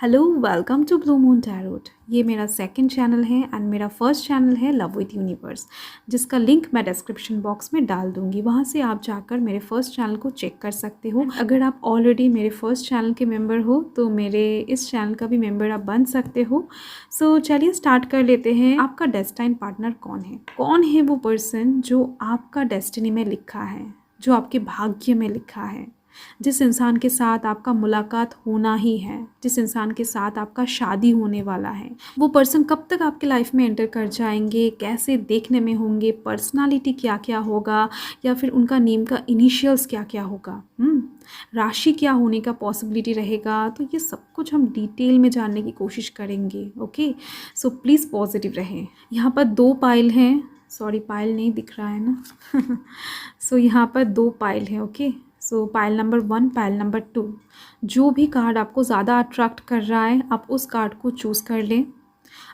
Hello, welcome to Blue Moon Tarot. ये मेरा second channel है एंड मेरा फर्स्ट चैनल है लव विद यूनिवर्स, जिसका लिंक मैं डिस्क्रिप्शन बॉक्स में डाल दूंगी। वहाँ से आप जाकर मेरे फर्स्ट चैनल को चेक कर सकते हो। अगर आप ऑलरेडी मेरे फर्स्ट चैनल के मेंबर हो तो मेरे इस चैनल का भी मेंबर आप बन सकते हो। सो चलिए स्टार्ट कर लेते हैं। आपका डेस्टाइन पार्टनर कौन है? कौन है वो पर्सन जो आपका डेस्टिनी में लिखा है, जो आपके भाग्य में लिखा है, जिस इंसान के साथ आपका मुलाकात होना ही है, जिस इंसान के साथ आपका शादी होने वाला है? वो पर्सन कब तक आपके लाइफ में एंटर कर जाएंगे, कैसे देखने में होंगे, पर्सनालिटी क्या क्या होगा, या फिर उनका नेम का इनिशियल्स क्या क्या होगा, राशि क्या होने का पॉसिबिलिटी रहेगा, तो ये सब कुछ हम डिटेल में जानने की कोशिश करेंगे। ओके, सो प्लीज़ पॉजिटिव रहें। यहाँ पर 2 पाइल हैं, सॉरी पाइल नहीं दिख रहा है ना सो यहाँ पर 2 पाइल हैं। ओके, सो पाइल नंबर 1, पाइल नंबर 2। जो भी कार्ड आपको ज़्यादा अट्रैक्ट कर रहा है आप उस कार्ड को चूज़ कर लें।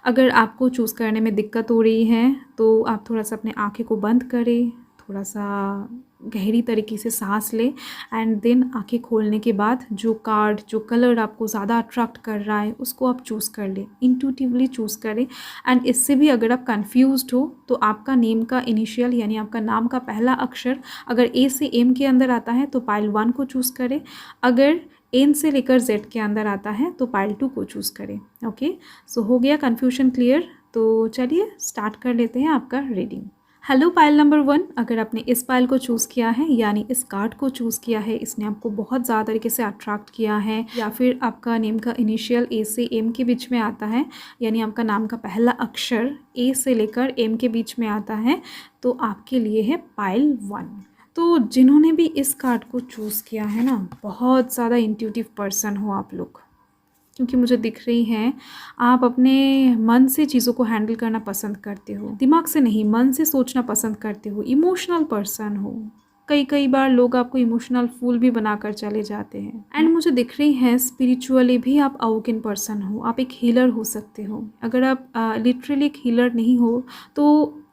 अगर आपको चूज़ करने में दिक्कत हो रही है तो आप थोड़ा सा अपने आँखें को बंद करें, थोड़ा सा गहरी तरीके से सांस लें एंड देन आंखें खोलने के बाद जो कार्ड, जो कलर आपको ज़्यादा अट्रैक्ट कर रहा है उसको आप चूज़ कर लें, इंट्यूटिवली चूज़ करें। एंड इससे भी अगर आप कंफ्यूज्ड हो तो आपका नेम का इनिशियल यानी आपका नाम का पहला अक्षर अगर ए से एम के अंदर आता है तो पाइल 1 को चूज़ करें, अगर एन से लेकर जेड के अंदर आता है तो पाइल 2 को चूज़ करें। ओके, सो हो गया कन्फ्यूजन क्लियर? तो चलिए स्टार्ट कर लेते हैं आपका रीडिंग। हेलो पाइल नंबर 1, अगर आपने इस पाइल को चूज़ किया है यानी इस कार्ड को चूज़ किया है, इसने आपको बहुत ज़्यादा तरीके से अट्रैक्ट किया है, या फिर आपका नेम का इनिशियल ए से एम के बीच में आता है यानी आपका नाम का पहला अक्षर ए से लेकर एम के बीच में आता है, तो आपके लिए है पाइल 1। तो जिन्होंने भी इस कार्ड को चूज़ किया है ना, बहुत ज़्यादा इंट्यूटिव पर्सन हो आप लोग, क्योंकि मुझे दिख रही हैं आप अपने मन से चीज़ों को हैंडल करना पसंद करते हो, दिमाग से नहीं, मन से सोचना पसंद करते हो, इमोशनल पर्सन हो। कई बार लोग आपको इमोशनल फूल भी बनाकर चले जाते हैं। एंड मुझे दिख रही हैं स्पिरिचुअली भी आप अवोकन पर्सन हो, आप एक हीलर हो सकते हो। अगर आप लिटरली एक हीलर नहीं हो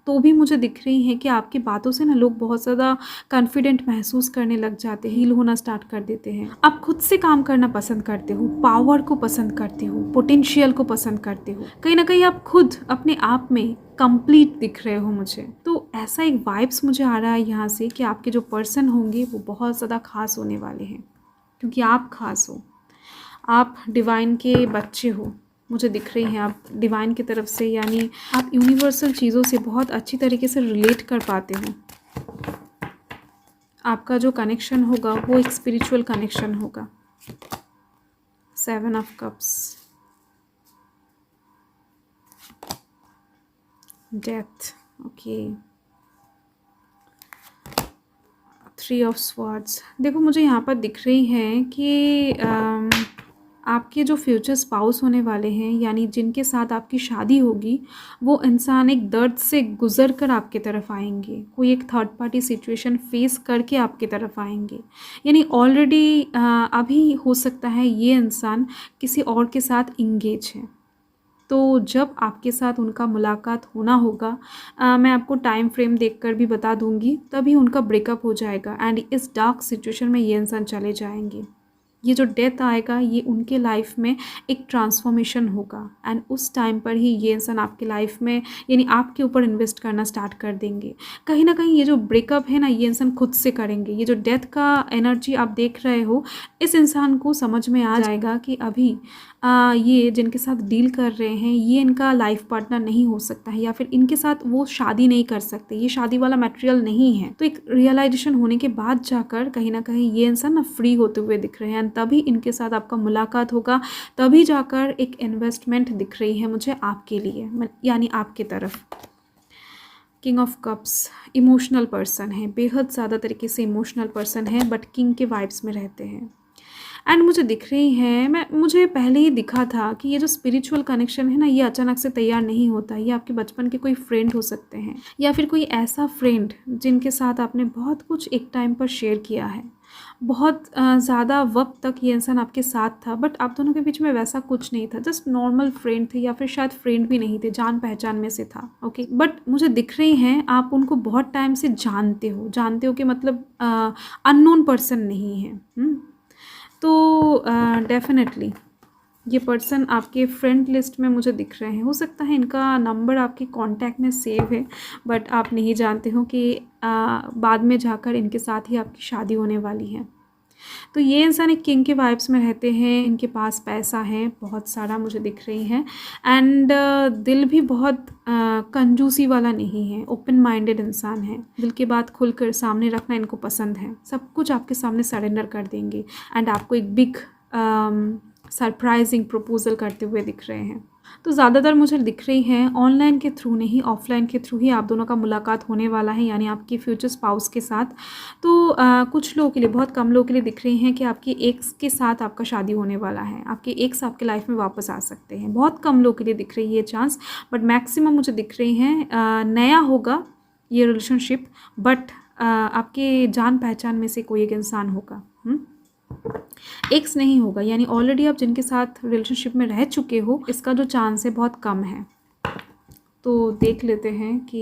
तो भी मुझे दिख रही हैं कि आपकी बातों से ना लोग बहुत ज़्यादा कॉन्फिडेंट महसूस करने लग जाते हैं, हील होना स्टार्ट कर देते हैं। आप खुद से काम करना पसंद करते हो, पावर को पसंद करते हो, पोटेंशियल को पसंद करते हो। कहीं ना कहीं आप खुद अपने आप में कंप्लीट दिख रहे हो मुझे। तो ऐसा एक वाइब्स मुझे आ रहा है यहाँ से कि आपके जो पर्सन होंगे वो बहुत ज़्यादा खास होने वाले हैं, क्योंकि आप खास हो, आप डिवाइन के बच्चे हो। मुझे दिख रही हैं आप डिवाइन की तरफ से, यानी आप यूनिवर्सल चीज़ों से बहुत अच्छी तरीके से रिलेट कर पाते हो। आपका जो कनेक्शन होगा वो एक स्पिरिचुअल कनेक्शन होगा। 7 of cups, death, okay, 3 of swords. देखो मुझे यहाँ पर दिख रही हैं कि आपके जो फ्यूचर स्पाउस होने वाले हैं, यानी जिनके साथ आपकी शादी होगी, वो इंसान एक दर्द से गुजर कर आपके तरफ आएंगे, कोई एक थर्ड पार्टी सिचुएशन फेस करके आपके तरफ आएंगे। यानी ऑलरेडी अभी हो सकता है ये इंसान किसी और के साथ इंगेज है, तो जब आपके साथ उनका मुलाकात होना होगा, मैं आपको टाइम फ्रेम देखकर भी बता दूंगी, तभी उनका ब्रेकअप हो जाएगा एंड इस डार्क सिचुएशन में ये इंसान चले जाएंगे। ये जो डेथ आएगा ये उनके लाइफ में एक ट्रांसफॉर्मेशन होगा एंड उस टाइम पर ही ये इंसान आपके लाइफ में यानी आपके ऊपर इन्वेस्ट करना स्टार्ट कर देंगे। कहीं ना कहीं ये जो ब्रेकअप है ना, ये इंसान खुद से करेंगे। ये जो डेथ का एनर्जी आप देख रहे हो, इस इंसान को समझ में आ जाएगा कि अभी ये जिनके साथ डील कर रहे हैं ये इनका लाइफ पार्टनर नहीं हो सकता है, या फिर इनके साथ वो शादी नहीं कर सकते, ये शादी वाला मटेरियल नहीं है। तो एक रियलाइजेशन होने के बाद जाकर कहीं ना कहीं ये इंसान ना फ्री होते हुए दिख रहे हैं, तभी इनके साथ आपका मुलाकात होगा, तभी जाकर एक इन्वेस्टमेंट दिख रही है मुझे आपके लिए, यानी आपके तरफ। King of cups, emotional person है, बेहद ज़्यादा तरीके से इमोशनल पर्सन है, बट किंग के वाइब्स में रहते हैं। एंड मुझे दिख रही हैं, मुझे पहले ही दिखा था कि ये जो स्पिरिचुअल कनेक्शन है ना, ये अचानक से तैयार नहीं होता। ये आपके बचपन के कोई फ्रेंड हो सकते हैं, या फिर कोई ऐसा फ्रेंड जिनके साथ आपने बहुत कुछ एक टाइम पर शेयर किया है, बहुत ज़्यादा वक्त तक ये इंसान आपके साथ था, बट आप दोनों के बीच में वैसा कुछ नहीं था, जस्ट नॉर्मल फ्रेंड थे, या फिर शायद फ्रेंड भी नहीं थे, जान पहचान में से था। ओके, बट मुझे दिख रही हैं आप उनको बहुत टाइम से जानते हो कि मतलब अननोन पर्सन नहीं है। तो डेफिनेटली ये पर्सन आपके फ्रेंड लिस्ट में मुझे दिख रहे हैं। हो सकता है इनका नंबर आपके कांटेक्ट में सेव है, बट आप नहीं जानते हो कि बाद में जाकर इनके साथ ही आपकी शादी होने वाली है। तो ये इंसान एक किंग के वाइब्स में रहते हैं, इनके पास पैसा है बहुत सारा मुझे दिख रही है, एंड दिल भी बहुत कंजूसी वाला नहीं है, ओपन माइंडेड इंसान है। दिल की बात खुलकर सामने रखना इनको पसंद है, सब कुछ आपके सामने सरेंडर कर देंगे एंड आपको एक बिग सरप्राइजिंग प्रपोजल करते हुए दिख रहे हैं। तो ज़्यादातर मुझे दिख रही है ऑनलाइन के थ्रू नहीं, ऑफलाइन के थ्रू ही आप दोनों का मुलाकात होने वाला है, यानी आपकी फ्यूचर स्पाउस के साथ। तो कुछ लोगों के लिए, बहुत कम लोगों के लिए दिख रही हैं कि आपकी एक्स के साथ आपका शादी होने वाला है, आपके एक्स आपके लाइफ में वापस आ सकते हैं। बहुत कम लोगों के लिए दिख रही है ये चांस, बट मैक्सिमम मुझे दिख रही हैं नया होगा ये रिलेशनशिप, बट आपके जान पहचान में से कोई एक इंसान होगा। एक्स नहीं होगा, यानी ऑलरेडी आप जिनके साथ रिलेशनशिप में रह चुके हो, इसका जो चांस है बहुत कम है। तो देख लेते हैं कि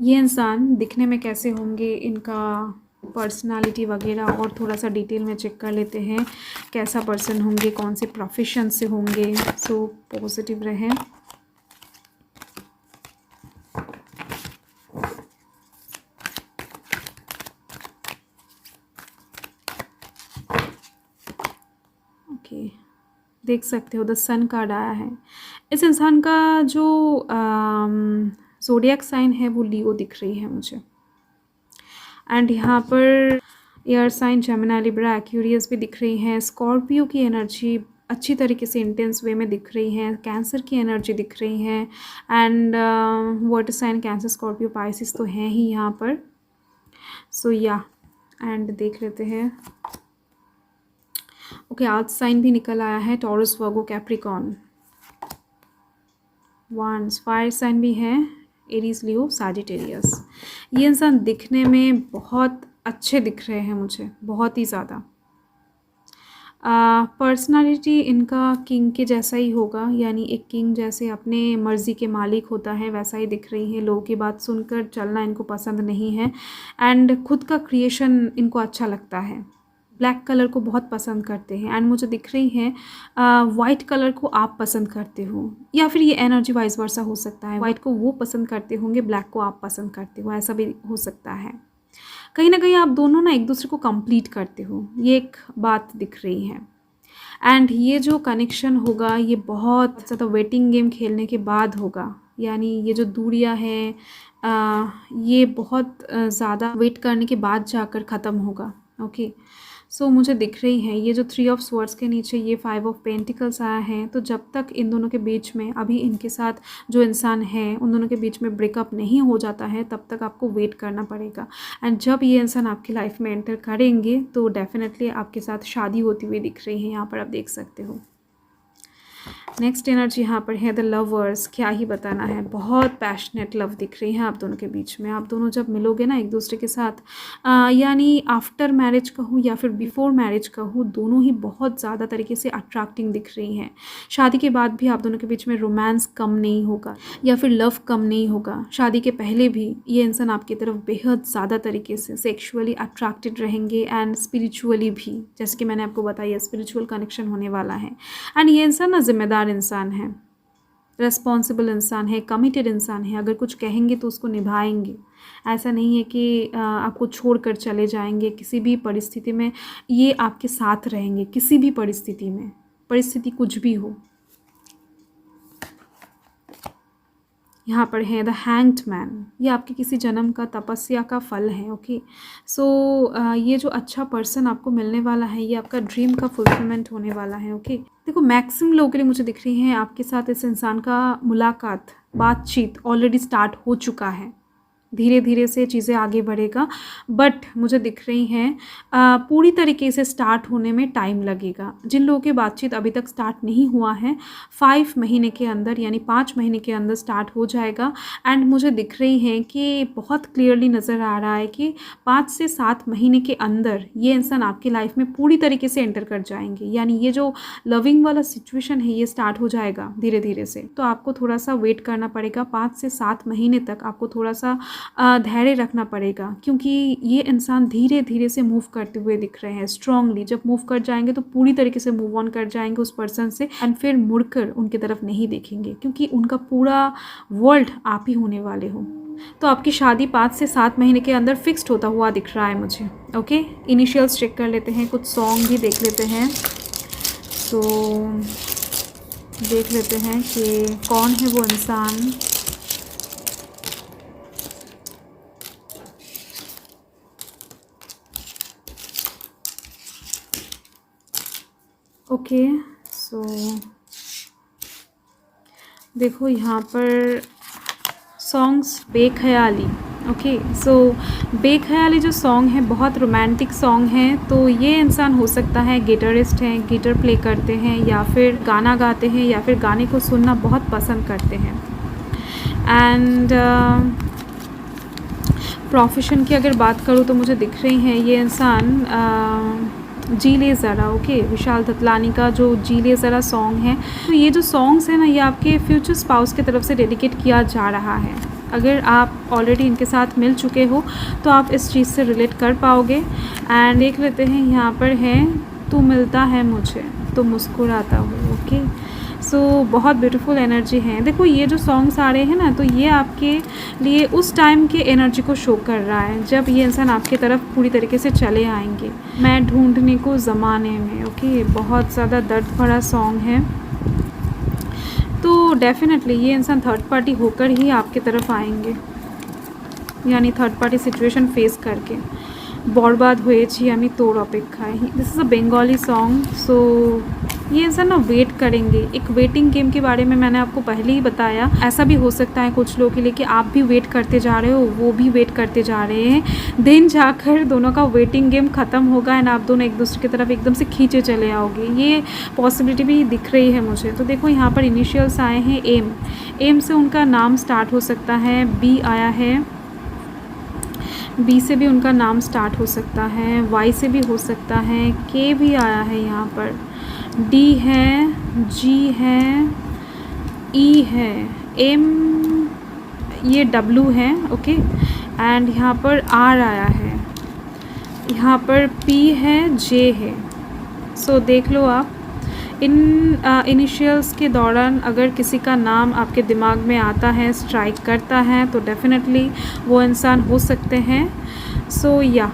ये इंसान दिखने में कैसे होंगे, इनका पर्सनालिटी वगैरह और थोड़ा सा डिटेल में चेक कर लेते हैं कैसा पर्सन होंगे, कौन से प्रोफेशन से होंगे। सो पॉजिटिव रहें। देख सकते हो द सन कार्ड आया है। इस इंसान का जो ज़ोडिएक साइन है वो लियो दिख रही है मुझे, एंड यहाँ पर air sign Gemini Libra Aquarius भी दिख रही हैं। स्कॉर्पियो की एनर्जी अच्छी तरीके से इंटेंस वे में दिख रही है, कैंसर की एनर्जी दिख रही है, and water sign Cancer Scorpio Pisces तो हैं ही यहाँ पर। सो या एंड देख लेते हैं। ओके, अर्थ साइन भी निकल आया है, Taurus Virgo Capricorn. Once fire sign भी है, एरीज लियो सैजिटेरियस। ये इंसान दिखने में बहुत अच्छे दिख रहे हैं मुझे, बहुत ही ज़्यादा। पर्सनालिटी इनका किंग के जैसा ही होगा, यानी एक किंग जैसे अपने मर्ज़ी के मालिक होता है वैसा ही दिख रही है। लोगों की बात सुनकर चलना इनको पसंद नहीं है, एंड खुद का क्रिएशन इनको अच्छा लगता है। ब्लैक कलर को बहुत पसंद करते हैं, एंड मुझे दिख रही है वाइट कलर को आप पसंद करते हो, या फिर ये एनर्जी वाइज वर्सा हो सकता है। वाइट को वो पसंद करते होंगे, ब्लैक को आप पसंद करते हो, ऐसा भी हो सकता है। कहीं ना कहीं आप दोनों ना एक दूसरे को कंप्लीट करते हो, ये एक बात दिख रही है। एंड ये जो कनेक्शन होगा ये बहुत ज़्यादा वेटिंग गेम खेलने के बाद होगा, यानी ये जो दूरियां हैं ये बहुत ज़्यादा वेट करने के बाद जाकर ख़त्म होगा। ओके, सो मुझे दिख रही है ये जो 3 ऑफ स्वर्ड्स के नीचे ये 5 ऑफ पेंटिकल्स आया है। तो जब तक इन दोनों के बीच में, अभी इनके साथ जो इंसान है उन दोनों के बीच में ब्रेकअप नहीं हो जाता है, तब तक आपको वेट करना पड़ेगा। एंड जब ये इंसान आपकी लाइफ में एंटर करेंगे तो डेफिनेटली आपके साथ शादी होती हुई दिख रही है, यहाँ पर आप देख सकते हो। नेक्स्ट एनर्जी यहाँ पर है द लवर्स। क्या ही बताना है, बहुत पैशनेट लव दिख रही है आप दोनों के बीच में। आप दोनों जब मिलोगे ना एक दूसरे के साथ, यानी आफ्टर मैरिज कहूँ या फिर बिफोर मैरिज कहूँ, दोनों ही बहुत ज़्यादा तरीके से अट्रैक्टिंग दिख रही हैं। शादी के बाद भी आप दोनों के बीच में रोमांस कम नहीं होगा या फिर लव कम नहीं होगा। शादी के पहले भी ये इंसान आपकी तरफ बेहद ज़्यादा तरीके से सेक्शुअली अट्रैक्टेड रहेंगे, एंड स्पिरिचुअली भी, जैसे कि मैंने आपको बताया स्पिरिचुअल कनेक्शन होने वाला है। एंड ये इंसान ना जिम्मेदार इंसान है, रेस्पॉन्सिबल इंसान है, कमिटेड इंसान है। अगर कुछ कहेंगे तो उसको निभाएंगे। ऐसा नहीं है कि आपको छोड़कर चले जाएंगे, किसी भी परिस्थिति में ये आपके साथ रहेंगे, किसी भी परिस्थिति में, परिस्थिति कुछ भी हो। यहाँ पर है द हैंग्ड मैन, ये आपके किसी जन्म का तपस्या का फल है। ओके, सो ये जो अच्छा पर्सन आपको मिलने वाला है ये आपका ड्रीम का फुलफिलमेंट होने वाला है। ओके, देखो मैक्सिमम लोगों के लिए मुझे दिख रही है आपके साथ इस इंसान का मुलाकात, बातचीत ऑलरेडी स्टार्ट हो चुका है। धीरे धीरे से चीज़ें आगे बढ़ेगा, बट मुझे दिख रही हैं पूरी तरीके से स्टार्ट होने में टाइम लगेगा। जिन लोगों की बातचीत अभी तक स्टार्ट नहीं हुआ है, 5 महीने के अंदर यानी 5 महीने के अंदर स्टार्ट हो जाएगा। एंड मुझे दिख रही हैं कि बहुत क्लियरली नज़र आ रहा है कि 5 से 7 महीने के अंदर ये इंसान आपकी लाइफ में पूरी तरीके से एंटर कर जाएंगे, यानी ये जो लविंग वाला सिचुएशन है ये स्टार्ट हो जाएगा धीरे धीरे से। तो आपको थोड़ा सा वेट करना पड़ेगा, 5 से 7 महीने तक आपको थोड़ा सा धैर्य रखना पड़ेगा, क्योंकि ये इंसान धीरे धीरे से मूव करते हुए दिख रहे हैं स्ट्रांगली। जब मूव कर जाएंगे तो पूरी तरीके से मूव ऑन कर जाएंगे उस पर्सन से, एंड फिर मुड़कर उनकी तरफ नहीं देखेंगे, क्योंकि उनका पूरा वर्ल्ड आप ही होने वाले हो। तो आपकी शादी 5 से 7 महीने के अंदर फिक्स्ड होता हुआ दिख रहा है मुझे। ओके, इनिशियल्स चेक कर लेते हैं, कुछ सॉन्ग भी देख लेते हैं। तो देख लेते हैं कि कौन है वो इंसान। ओके, सो देखो यहाँ पर सॉन्ग्स बेख्याली। ओके, सो बेख्याली जो सॉन्ग है बहुत रोमांटिक सॉन्ग है। तो ये इंसान हो सकता है गिटारिस्ट हैं, गिटार प्ले करते हैं, या फिर गाना गाते हैं, या फिर गाने को सुनना बहुत पसंद करते हैं। एंड प्रोफेशन की अगर बात करूँ तो मुझे दिख रही हैं ये इंसान जी ले ज़रा। ओके, विशाल दत्तलानी का जो जी ले ज़रा सॉन्ग है, तो ये जो सॉन्ग्स है ना, ये आपके फ्यूचर स्पाउस की तरफ से डेडिकेट किया जा रहा है। अगर आप ऑलरेडी इनके साथ मिल चुके हो तो आप इस चीज़ से रिलेट कर पाओगे। एंड देख लेते हैं यहाँ पर है, तू मिलता है मुझे तो मुस्कुराता हूँ। ओके, सो बहुत ब्यूटीफुल एनर्जी है। देखो ये जो सॉन्ग्स आ रहे हैं ना, तो ये आपके लिए उस टाइम के एनर्जी को शो कर रहा है जब ये इंसान आपकी तरफ पूरी तरीके से चले आएंगे। मैं ढूंढने को ज़माने में। ओके, बहुत ज़्यादा दर्द भरा सॉन्ग है। तो डेफिनेटली ये इंसान थर्ड पार्टी होकर ही आपकी तरफ आएंगे, यानी थर्ड पार्टी सिचुएशन फेस करके। बर्बाद हुएছি আমি তোর অপেক্ষায়, this is a Bengali song. So ये इंसान ना वेट करेंगे। एक वेटिंग गेम के बारे में मैंने आपको पहले ही बताया। ऐसा भी हो सकता है कुछ लोगों के लिए कि आप भी वेट करते जा रहे हो, वो भी वेट करते जा रहे हैं, दिन जाकर दोनों का वेटिंग गेम ख़त्म होगा एंड आप दोनों एक दूसरे की तरफ एकदम से खींचे चले आओगे। ये पॉसिबिलिटी भी दिख रही है मुझे। तो देखो यहाँ पर इनिशियल्स आए हैं एम। एम से उनका नाम स्टार्ट हो सकता है, बी आया है, बी से भी उनका नाम स्टार्ट हो सकता है, वाई से भी हो सकता है, के भी आया है यहाँ पर, डी है, जी है, ई है, एम, ये डब्लू है। ओके, एंड यहाँ पर आर आया है, यहाँ पर पी है, जे है। सो देख लो आप इन इनिशियल्स के दौरान अगर किसी का नाम आपके दिमाग में आता है, स्ट्राइक करता है, तो डेफिनेटली वो इंसान हो सकते हैं। सो या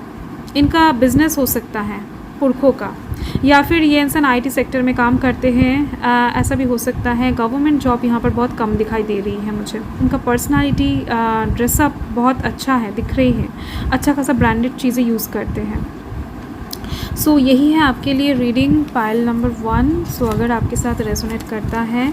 इनका बिज़नेस हो सकता है पुरखों का, या फिर ये इंसान आईटी सेक्टर में काम करते हैं। ऐसा भी हो सकता है। गवर्नमेंट जॉब यहाँ पर बहुत कम दिखाई दे रही है मुझे। उनका पर्सनालिटी ड्रेसअप बहुत अच्छा है, दिख रही है, अच्छा खासा ब्रांडेड चीज़ें यूज़ करते हैं। सो यही है आपके लिए रीडिंग पाइल नंबर 1। सो अगर आपके साथ रेजोनेट करता है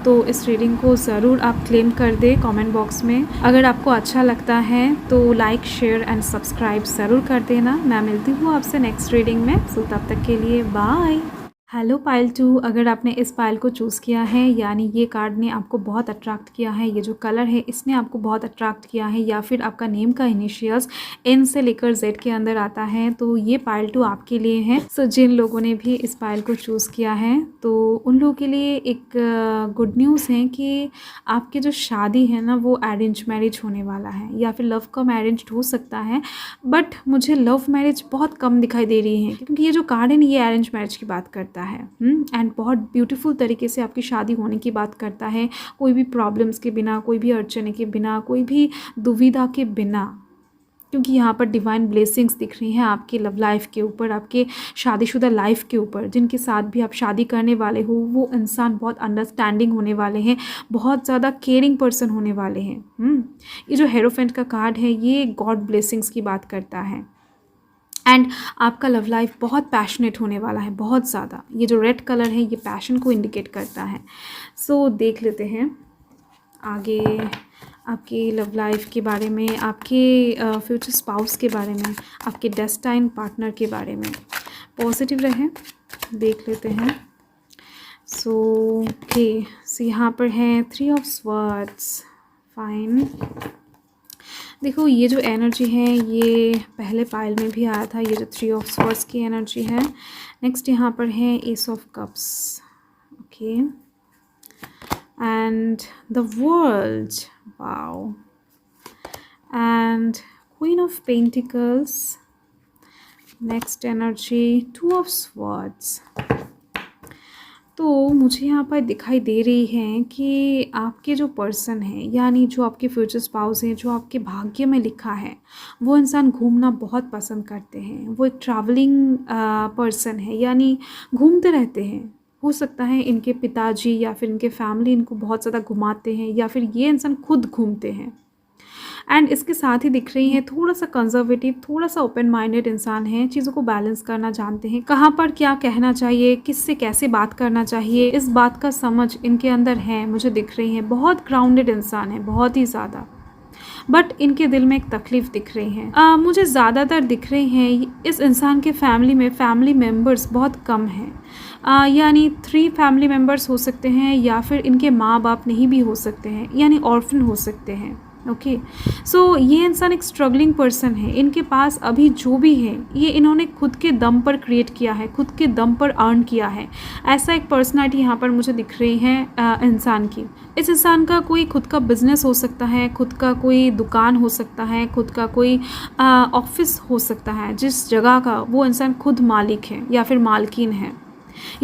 तो इस रीडिंग को ज़रूर आप क्लेम कर दें कमेंट बॉक्स में। अगर आपको अच्छा लगता है तो लाइक, शेयर एंड सब्सक्राइब ज़रूर कर देना। मैं मिलती हूँ आपसे नेक्स्ट रीडिंग में। सो तब तक के लिए बाय। हेलो पाइल 2, अगर आपने इस पाइल को चूज़ किया है, यानी ये कार्ड ने आपको बहुत अट्रैक्ट किया है, ये जो कलर है इसने आपको बहुत अट्रैक्ट किया है, या फिर आपका नेम का इनिशियल्स एन से लेकर जेड के अंदर आता है, तो ये पाइल 2 आपके लिए है। सो जिन लोगों ने भी इस पाइल को चूज़ किया है तो उन लोगों के लिए एक गुड न्यूज़ है कि आपकी जो शादी है ना वो अरेंज मैरिज होने वाला है, या फिर लव कम अरेंज हो सकता है, बट मुझे लव मैरिज बहुत कम दिखाई दे रही है, क्योंकि ये जो कार्ड है ये अरेंज मैरिज की बात करता है एंड बहुत ब्यूटीफुल तरीके से आपकी शादी होने की बात करता है। कोई भी प्रॉब्लम्स के बिना, कोई भी अड़चने के बिना, कोई भी दुविधा के बिना, क्योंकि यहाँ पर डिवाइन ब्लेसिंग्स दिख रही हैं आपके लव लाइफ के ऊपर, आपके शादीशुदा लाइफ के ऊपर। जिनके साथ भी आप शादी करने वाले हो वो इंसान बहुत अंडरस्टैंडिंग होने वाले हैं, बहुत ज़्यादा केयरिंग पर्सन होने वाले हैं। ये जो हेरोफेंट का कार्ड है ये गॉड ब्लेसिंग्स की बात करता है, एंड आपका लव लाइफ बहुत पैशनेट होने वाला है, बहुत ज़्यादा। ये जो रेड कलर है ये पैशन को इंडिकेट करता है। सो देख लेते हैं आगे आपकी लव लाइफ के बारे में, आपके फ्यूचर स्पाउस के बारे में, आपके डेस्टाइन पार्टनर के बारे में। पॉजिटिव रहें, देख लेते हैं। सो ओके, सो यहाँ पर है 3 ऑफ स्वॉर्ड्स। फाइन, देखो ये जो एनर्जी है ये पहले पाइल में भी आया था, ये जो 3 ऑफ स्वॉर्ड्स की एनर्जी है। नेक्स्ट यहाँ पर है S of cups. Okay, and the world, wow, and queen of pentacles, next energy two of swords. तो मुझे यहाँ पर दिखाई दे रही है कि आपके जो पर्सन है, यानी जो आपके फ्यूचर स्पाउस हैं, जो आपके भाग्य में लिखा है, वो इंसान घूमना बहुत पसंद करते हैं। वो एक ट्रैवलिंग पर्सन है, यानी घूमते रहते हैं। हो सकता है इनके पिताजी या फिर इनके फैमिली इनको बहुत ज़्यादा घुमाते हैं, या फिर ये इंसान खुद घूमते हैं। एंड इसके साथ ही दिख रही है थोड़ा सा कंजर्वेटिव, थोड़ा सा ओपन माइंडेड इंसान है। चीज़ों को बैलेंस करना जानते हैं, कहाँ पर क्या कहना चाहिए, किससे कैसे बात करना चाहिए, इस बात का समझ इनके अंदर है, मुझे दिख रही है। बहुत ग्राउंडेड इंसान है, बहुत ही ज़्यादा। बट इनके दिल में एक तकलीफ़ दिख रही है। मुझे ज़्यादातर दिख रही हैं इस इंसान के फैमिली में फैमिली मेम्बर्स बहुत कम हैं। यानी 3 फैमिली मेम्बर्स हो सकते हैं, या फिर इनके माँ बाप नहीं भी हो सकते हैं, यानी ऑर्फन हो सकते हैं। ओके, सो ये इंसान एक स्ट्रगलिंग पर्सन है। इनके पास अभी जो भी है ये इन्होंने खुद के दम पर क्रिएट किया है, खुद के दम पर अर्न किया है। ऐसा एक पर्सनालिटी यहाँ पर मुझे दिख रही है इंसान की। इस इंसान का कोई खुद का बिजनेस हो सकता है, खुद का कोई दुकान हो सकता है, खुद का कोई ऑफिस हो सकता है, जिस जगह का वो इंसान खुद मालिक है या फिर मालकिन है।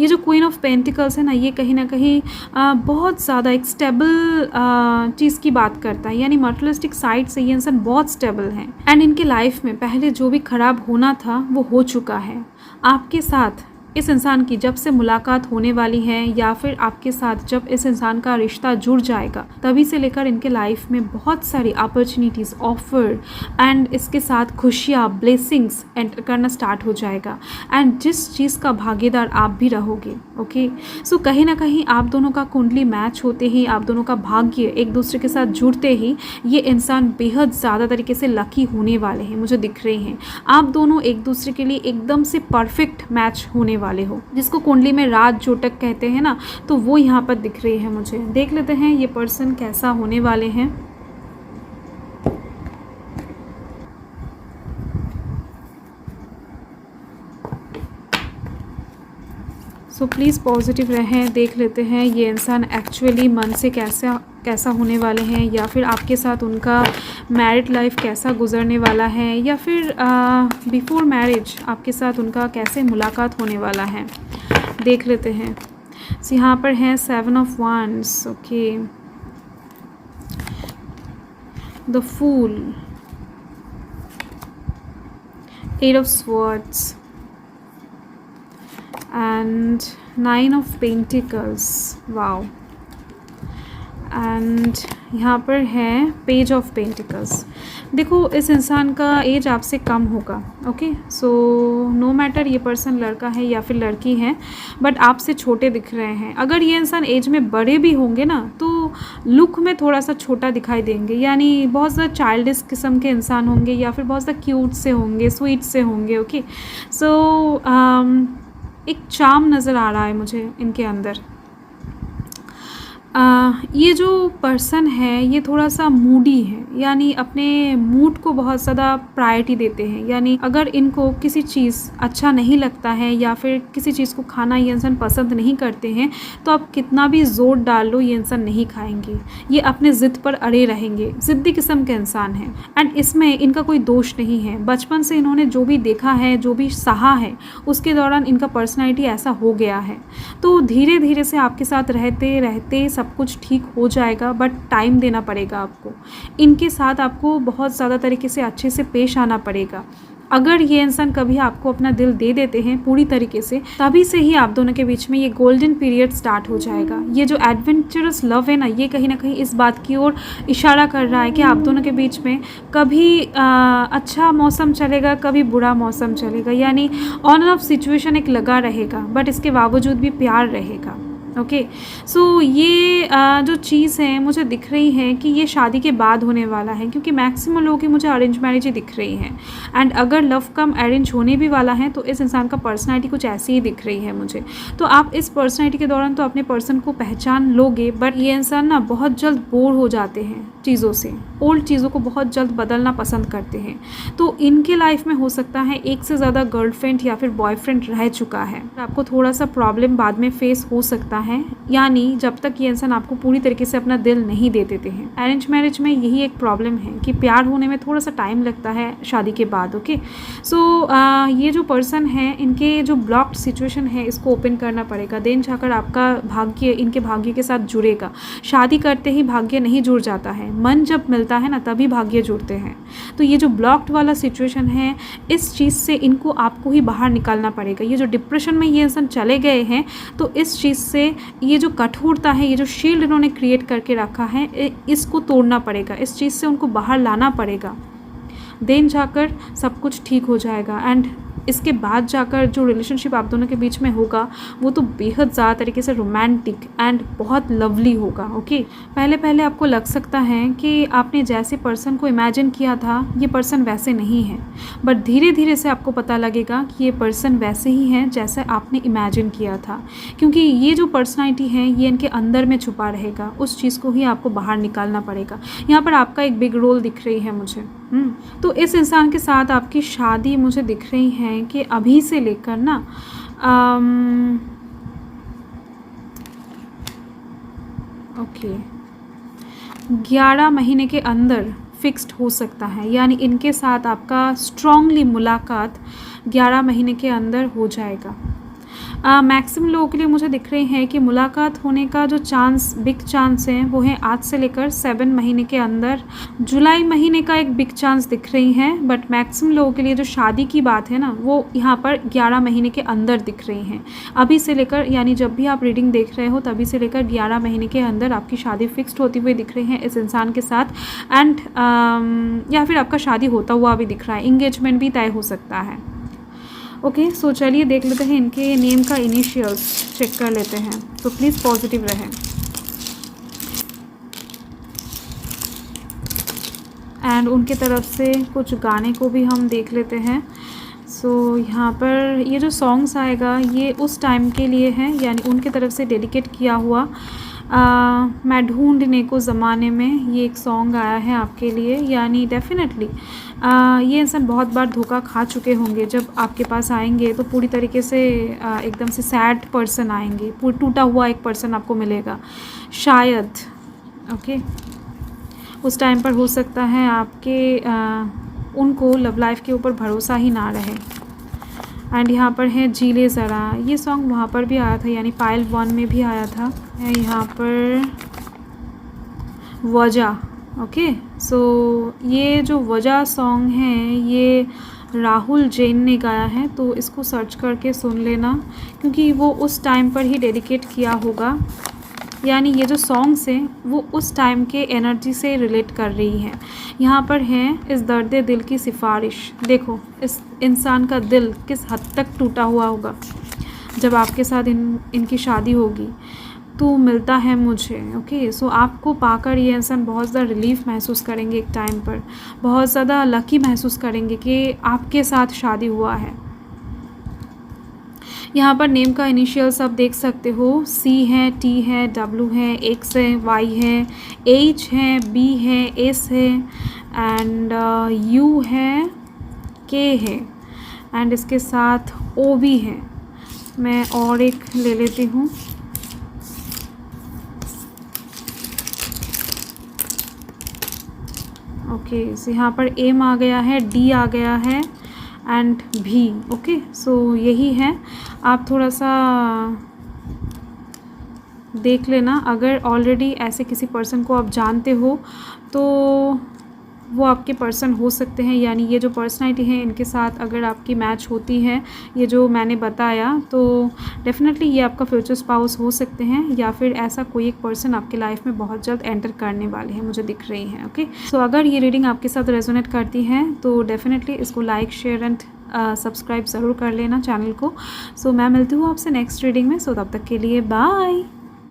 ये जो क्वीन ऑफ पेंटिकल्स है ना, ये कहीं ना कहीं बहुत ज़्यादा एक स्टेबल चीज़ की बात करता है, यानी मटेरियलिस्टिक साइड से ये इंसान बहुत स्टेबल है। एंड इनके लाइफ में पहले जो भी ख़राब होना था वो हो चुका है। आपके साथ इस इंसान की जब से मुलाकात होने वाली है, या फिर आपके साथ जब इस इंसान का रिश्ता जुड़ जाएगा, तभी से लेकर इनके लाइफ में बहुत सारी अपॉर्चुनिटीज़, ऑफर एंड इसके साथ खुशियाँ, ब्लेसिंग्स एंटर करना स्टार्ट हो जाएगा। एंड जिस चीज़ का भागीदार आप भी रहोगे। ओके, सो कहीं ना कहीं आप दोनों का कुंडली मैच होते ही, आप दोनों का भाग्य एक दूसरे के साथ जुड़ते ही ये इंसान बेहद ज़्यादा तरीके से लकी होने वाले हैं, मुझे दिख रहे हैं। आप दोनों एक दूसरे के लिए एकदम से परफेक्ट मैच होने वाले हो, जिसको कुंडली में राज जोटक कहते हैं ना, तो वो यहाँ पर दिख रही है मुझे। देख लेते हैं ये पर्सन कैसा होने वाले हैं। सो प्लीज़ पॉजिटिव रहें। देख लेते हैं ये इंसान एक्चुअली मन से कैसा होने वाले हैं, या फिर आपके साथ उनका मैरिड लाइफ कैसा गुजरने वाला है, या फिर बिफोर मैरिज आपके साथ उनका कैसे मुलाकात होने वाला है। देख लेते हैं। सो यहाँ पर है 7 of wands. Okay, the fool, 8 of swords and 9 of Pentacles. wow. And यहाँ पर है पेज ऑफ पेंटिकल्स। देखो इस इंसान का एज आपसे कम होगा। ओके, सो नो मैटर ये पर्सन लड़का है या फिर लड़की है, बट आपसे छोटे दिख रहे हैं। अगर ये इंसान एज में बड़े भी होंगे ना, तो लुक में थोड़ा सा छोटा दिखाई देंगे, यानी बहुत ज़्यादा चाइल्डिश किस्म के इंसान होंगे, या फिर बहुत ज़्यादा क्यूट से होंगे, स्वीट से होंगे। ओके, सो एक चार्म नज़र आ रहा है मुझे इनके अंदर। ये जो पर्सन है ये थोड़ा सा मूडी है, यानी अपने मूड को बहुत ज़्यादा प्रायोरिटी देते हैं। यानी अगर इनको किसी चीज़ अच्छा नहीं लगता है, या फिर किसी चीज़ को खाना ये इंसान पसंद नहीं करते हैं, तो आप कितना भी ज़ोर डाल लो ये इंसान नहीं खाएंगे। ये अपने ज़िद पर अड़े रहेंगे। ज़िद्दी किस्म के इंसान हैं। एंड इसमें इनका कोई दोष नहीं है। बचपन से इन्होंने जो भी देखा है, जो भी सहा है, उसके दौरान इनका पर्सनैलिटी ऐसा हो गया है। तो धीरे धीरे से आपके साथ रहते रहते सब कुछ ठीक हो जाएगा, बट टाइम देना पड़ेगा आपको। इनके साथ आपको बहुत ज़्यादा तरीके से अच्छे से पेश आना पड़ेगा। अगर ये इंसान कभी आपको अपना दिल दे देते हैं पूरी तरीके से, तभी से ही आप दोनों के बीच में ये गोल्डन पीरियड स्टार्ट हो जाएगा। ये जो एडवेंचरस लव है ना, ये कहीं ना कहीं इस बात की ओर इशारा कर रहा है कि आप दोनों के बीच में कभी अच्छा मौसम चलेगा, कभी बुरा मौसम चलेगा, यानी ऑन एंड ऑफ सिचुएशन एक लगा रहेगा, बट इसके बावजूद भी प्यार रहेगा। ओके, सो ये जो चीज़ है मुझे दिख रही है कि ये शादी के बाद होने वाला है, क्योंकि मैक्सिमम लोगों की मुझे अरेंज मैरिज ही दिख रही है। एंड अगर लव कम अरेंज होने भी वाला है, तो इस इंसान का पर्सनैलिटी कुछ ऐसी ही दिख रही है मुझे। तो आप इस पर्सनैलिटी के दौरान तो अपने पर्सन को पहचान लोगे, बट ये इंसान ना बहुत जल्द बोर हो जाते हैं चीज़ों से, ओल्ड चीज़ों को बहुत जल्द बदलना पसंद करते हैं। तो इनके लाइफ में हो सकता है एक से ज़्यादा गर्लफ्रेंड या फिर बॉयफ्रेंड रह चुका है। आपको थोड़ा सा प्रॉब्लम बाद में फेस हो सकता है, है, यानी जब तक ये इंसान आपको पूरी तरीके से अपना दिल नहीं दे देते हैं। अरेंज मैरिज में यही एक प्रॉब्लम है कि प्यार होने में थोड़ा सा टाइम लगता है शादी के बाद। ओके, सो ये जो पर्सन है, इनके जो ब्लॉक्ड सिचुएशन है, इसको ओपन करना पड़ेगा। देन जाकर आपका भाग्य इनके भाग्य के साथ जुड़ेगा। शादी करते ही भाग्य नहीं जुड़ जाता है, मन जब मिलता है ना तभी भाग्य जुड़ते हैं। तो ये जो ब्लॉक्ड वाला सिचुएशन है, इस चीज़ से इनको आपको ही बाहर निकालना पड़ेगा। ये जो डिप्रेशन में ये इंसान चले गए हैं, तो इस चीज़ से ये जो कठोरता है, ये जो शील्ड इन्होंने क्रिएट करके रखा है, इसको तोड़ना पड़ेगा। इस चीज़ से उनको बाहर लाना पड़ेगा। देन जाकर सब कुछ ठीक हो जाएगा। एंड इसके बाद जाकर जो रिलेशनशिप आप दोनों के बीच में होगा वो तो बेहद ज़्यादा तरीके से रोमांटिक एंड बहुत लवली होगा। ओके, पहले पहले आपको लग सकता है कि आपने जैसे पर्सन को इमेजिन किया था ये पर्सन वैसे नहीं है, बट धीरे धीरे से आपको पता लगेगा कि ये पर्सन वैसे ही है जैसे आपने इमेजिन किया था, क्योंकि ये जो पर्सनालिटी है ये इनके अंदर में छुपा रहेगा। उस चीज़ को ही आपको बाहर निकालना पड़ेगा। यहाँ पर आपका एक बिग रोल दिख रही है मुझे। तो इस इंसान के साथ आपकी शादी मुझे दिख रही है कि अभी से लेकर ना ओके 11 महीने के अंदर फिक्स्ड हो सकता है। यानी इनके साथ आपका स्ट्रांगली मुलाकात 11 महीने के अंदर हो जाएगा। मैक्सिमम लोगों के लिए मुझे दिख रही है कि मुलाकात होने का जो चांस, बिग चांस है, वो है आज से लेकर 7 महीने के अंदर। जुलाई महीने का एक बिग चांस दिख रही है, बट मैक्सिमम लोगों के लिए जो शादी की बात है ना, वो यहाँ पर 11 महीने के अंदर दिख रही हैं। अभी से लेकर, यानी जब भी आप रीडिंग देख रहे हो तभी से लेकर 11 महीने के अंदर आपकी शादी फिक्स्ड होती हुई दिख रही है इस इंसान के साथ। एंड या फिर आपका शादी होता हुआ भी दिख रहा है, इंगेजमेंट भी तय हो सकता है। ओके, सो चलिए देख लेते हैं इनके नेम का इनिशियल्स चेक कर लेते हैं। तो प्लीज़ पॉजिटिव रहें। एंड उनके तरफ से कुछ गाने को भी हम देख लेते हैं। सो यहाँ पर ये जो सॉन्ग्स आएगा ये उस टाइम के लिए है, यानी उनके तरफ से डेडिकेट किया हुआ। मैं ढूंढने को ज़माने में ये एक सॉन्ग आया है आपके लिए। यानी डेफिनेटली ये इंसान बहुत बार धोखा खा चुके होंगे। जब आपके पास आएंगे तो पूरी तरीके से एकदम से सैड पर्सन आएंगे, टूटा हुआ एक पर्सन आपको मिलेगा शायद। ओके, उस टाइम पर हो सकता है आपके उनको लव लाइफ के ऊपर भरोसा ही ना रहे। एंड यहाँ पर है जीले ज़रा, ये सॉन्ग वहाँ पर भी आया था, यानी पायल 1 में भी आया था। यहाँ पर वजह। ओके, सो ये जो वजह सॉन्ग है ये राहुल जैन ने गाया है, तो इसको सर्च करके सुन लेना, क्योंकि वो उस टाइम पर ही डेडिकेट किया होगा। यानी ये जो सॉन्ग्स हैं वो उस टाइम के एनर्जी से रिलेट कर रही हैं। यहाँ पर है इस दर्द दिल की सिफारिश। देखो इस इंसान का दिल किस हद तक टूटा हुआ होगा जब आपके साथ इनकी शादी होगी। तो मिलता है मुझे। ओके, सो आपको पाकर ये इंसान बहुत ज़्यादा रिलीफ महसूस करेंगे, एक टाइम पर बहुत ज़्यादा लकी महसूस करेंगे कि आपके साथ शादी हुआ है। यहाँ पर नेम का इनिशियल्स आप देख सकते हो, C है, T है, W है, X है, Y है, H है, B है, S है, एंड U है, K है, एंड इसके साथ O भी है। मैं और एक ले लेती हूँ। ओके, सो यहाँ पर M आ गया है, D आ गया है एंड भी। ओके, सो यही है। आप थोड़ा सा देख लेना, अगर ऑलरेडी ऐसे किसी पर्सन को आप जानते हो तो वो आपके पर्सन हो सकते हैं। यानी ये जो पर्सनालिटी है इनके साथ अगर आपकी मैच होती है, ये जो मैंने बताया, तो डेफिनेटली ये आपका फ्यूचर स्पाउस हो सकते हैं, या फिर ऐसा कोई एक पर्सन आपके लाइफ में बहुत जल्द एंटर करने वाले हैं, मुझे दिख रही हैं। ओके, सो अगर ये रीडिंग आपके साथ रेजोनेट करती है तो डेफिनेटली इसको लाइक, शेयर एंड सब्सक्राइब ज़रूर कर लेना चैनल को। सो मैं मिलती हूँ आपसे नेक्स्ट रीडिंग में। सो तब तक के लिए बाय।